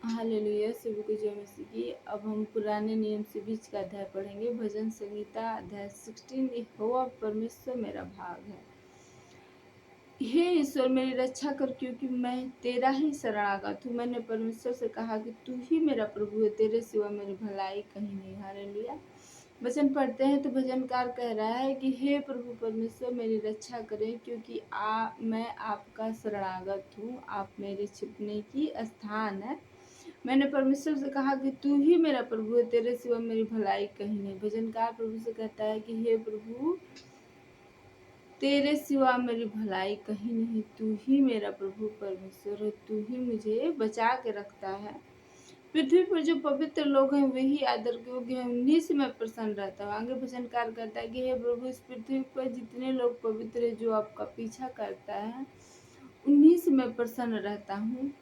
Hallelujah, सभी को जय मसीह की। अब हम पुराने नियम से बीच का अध्याय पढ़ेंगे। भजन संहिता अध्याय 16। यहोवा परमेश्वर मेरा भाग है। हे ईश्वर मेरी रक्षा कर, क्योंकि मैं तेरा ही शरणागत हूँ। मैंने परमेश्वर से कहा कि तू ही मेरा प्रभु है, तेरे सिवा मेरी भलाई कहीं नहीं। हालेलुया। वचन पढ़ते हैं तो भजनकार कह रहा है कि हे प्रभु परमेश्वर मेरी रक्षा करें, क्योंकि मैं आपका शरणागत हूँ। आप मेरे छिपने की स्थान है। मैंने परमेश्वर से कहा कि तू ही मेरा प्रभु है, तेरे सिवा मेरी भलाई कहीं नहीं। भजनकार प्रभु से कहता है कि हे प्रभु, तेरे सिवा मेरी भलाई कहीं नहीं। तू ही मेरा प्रभु परमेश्वर है, तू ही मुझे बचा के रखता है। पृथ्वी पर जो पवित्र लोग हैं वही आदर के योग्य हैं, उन्हीं से मैं प्रसन्न रहता हूँ। आगे भजनकार कहता है कि हे प्रभु, इस पृथ्वी पर जितने लोग पवित्र है, जो आपका पीछा करता है, उन्हीं से मैं प्रसन्न रहता हूँ।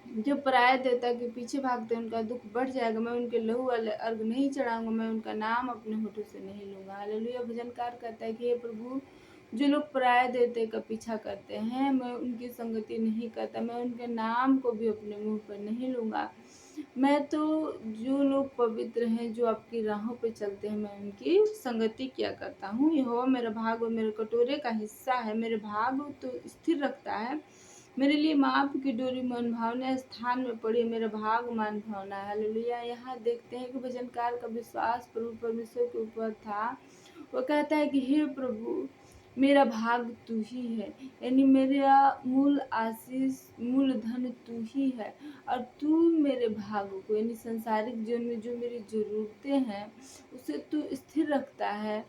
जो पराया देवता के पीछे भागते हैं उनका दुख बढ़ जाएगा। मैं उनके लहू वाले अर्घ नहीं चढ़ाऊंगा, मैं उनका नाम अपने होठों से नहीं लूंगा। हालेलुया। भजनकार कहता है कि हे प्रभु, जो लोग पराया देवता का पीछा करते हैं, मैं उनकी संगति नहीं करता, मैं उनके नाम को भी अपने मुंह पर नहीं लूंगा। मैं तो जो लोग पवित्र हैं, जो आपकी राहों पे चलते हैं, मैं उनकी संगति किया करता हूँ। यहोवा मेरा भाग और मेरे कटोरे का हिस्सा है। मेरे भाग तो स्थिर रखता है। मेरे लिए माप की डोरी मन भावना स्थान में पड़ी, मेरा भाग मान भावना। हालेलुया। यहाँ देखते हैं कि भजनकार का विश्वास प्रभु परमेश्वर के ऊपर था। वो कहता है कि हे प्रभु, मेरा भाग तू ही है, यानी मेरा मूल आशीष, मूल धन तू ही है। और तू मेरे भाग को, यानी संसारिक जीवन में जो मेरी जरूरतें हैं, उसे तू स्थिर रखता है,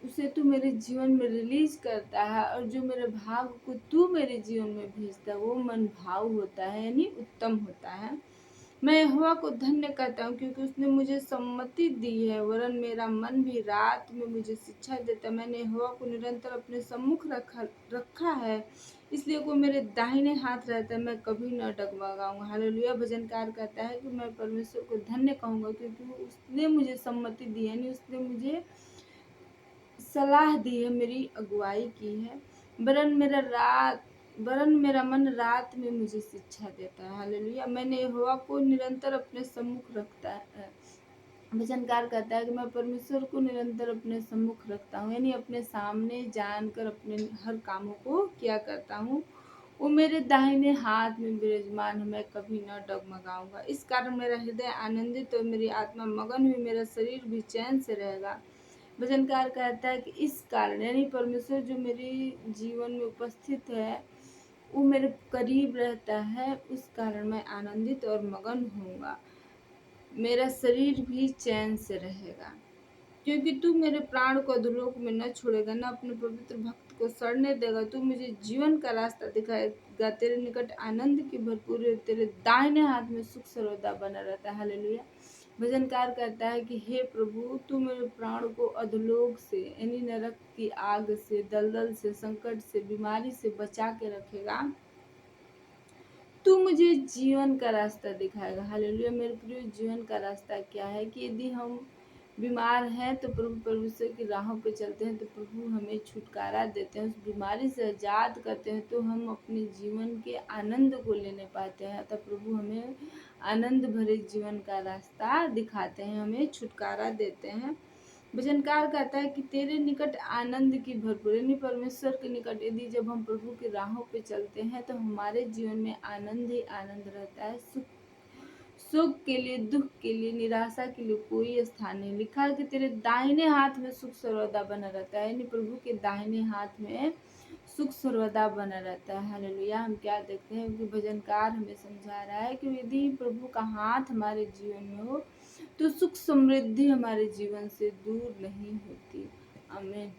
उसे तू मेरे जीवन में रिलीज करता है। और जो मेरे भाग को तू मेरे जीवन में भेजता है, वो मन भाव होता है, यानी उत्तम होता है। मैं यहोवा को धन्य करता हूँ, क्योंकि उसने मुझे सम्मति दी है, वरन मेरा मन भी रात में मुझे शिक्षा देता है। मैंने यहोवा को निरंतर अपने सम्मुख रखा है, इसलिए कोई मेरे दाहिने हाथ रहता है, मैं कभी न डगमगाऊंगा। हालेलुया। भजनकार कहता है कि मैं परमेश्वर को धन्य कहूँगा, क्योंकि उसने मुझे सम्मति दी है, यानी उसने मुझे सलाह दी है, मेरी अगुवाई की है। वरन मेरा मन रात में मुझे शिक्षा देता है। हालेलुया। मैंने यहोवा को निरंतर अपने सम्मुख रखता है। भजनकार कहता है कि मैं परमेश्वर को निरंतर अपने सम्मुख रखता हूँ, यानी अपने सामने जानकर अपने हर कामों को किया करता हूँ। वो मेरे दाहिने हाथ में विराजमान है, मैं कभी न डगमगाऊंगा। इस कारण मेरा हृदय आनंदित और मेरी आत्मा मगन हुई, मेरा शरीर भी चैन से रहेगा। भजनकार कहता है कि इस कारण, यानी परमेश्वर जो मेरे जीवन में उपस्थित है, वो मेरे करीब रहता है, उस कारण मैं आनंदित और मगन होऊंगा। मेरा शरीर भी चैन से रहेगा, क्योंकि तू मेरे प्राण को अधोलोक में न छोड़ेगा, न अपने पवित्र भक्त को सड़ने देगा। तू मुझे जीवन का रास्ता दिखाएगा, तेरे निकट आनंद की भरपूरी, तेरे दाहिने हाथ में सुख सर्वदा बना रहता है। हालेलुया। भजनकार कहता है कि हे प्रभु, तू मेरे प्राण को अधोलोक से, यानी नरक की आग से, दलदल से, संकट से, बीमारी से बचा के रखेगा। तू मुझे जीवन का रास्ता दिखाएगा। हालेलुया। मेरे प्रिय, जीवन का रास्ता क्या है कि यदि हम बीमार हैं तो प्रभु परमेश्वर की राहों पे चलते हैं, तो प्रभु हमें छुटकारा देते हैं, उस बीमारी से आजाद करते हैं, तो हम अपने जीवन के आनंद को लेने पाते हैं। अतः प्रभु हमें आनंद भरे जीवन का रास्ता दिखाते हैं, हमें छुटकारा देते हैं। भजनकार कहता है कि तेरे निकट आनंद की भरपूर, यानी परमेश्वर के निकट यदि जब हम प्रभु की राहों पे चलते हैं, तो हमारे जीवन में आनंद ही आनंद रहता है। सुख के लिए, दुख के लिए, निराशा के लिए कोई स्थान नहीं। लिखा है कि तेरे दाहिने हाथ में सुख सर्वदा बना रहता है, यानी प्रभु के दाहिने हाथ में सुख सर्वदा बना रहता है। हालेलुया। हम क्या देखते हैं कि भजनकार हमें समझा रहा है कि यदि प्रभु का हाथ हमारे जीवन में हो, तो सुख समृद्धि हमारे जीवन से दूर नहीं होती। आमीन।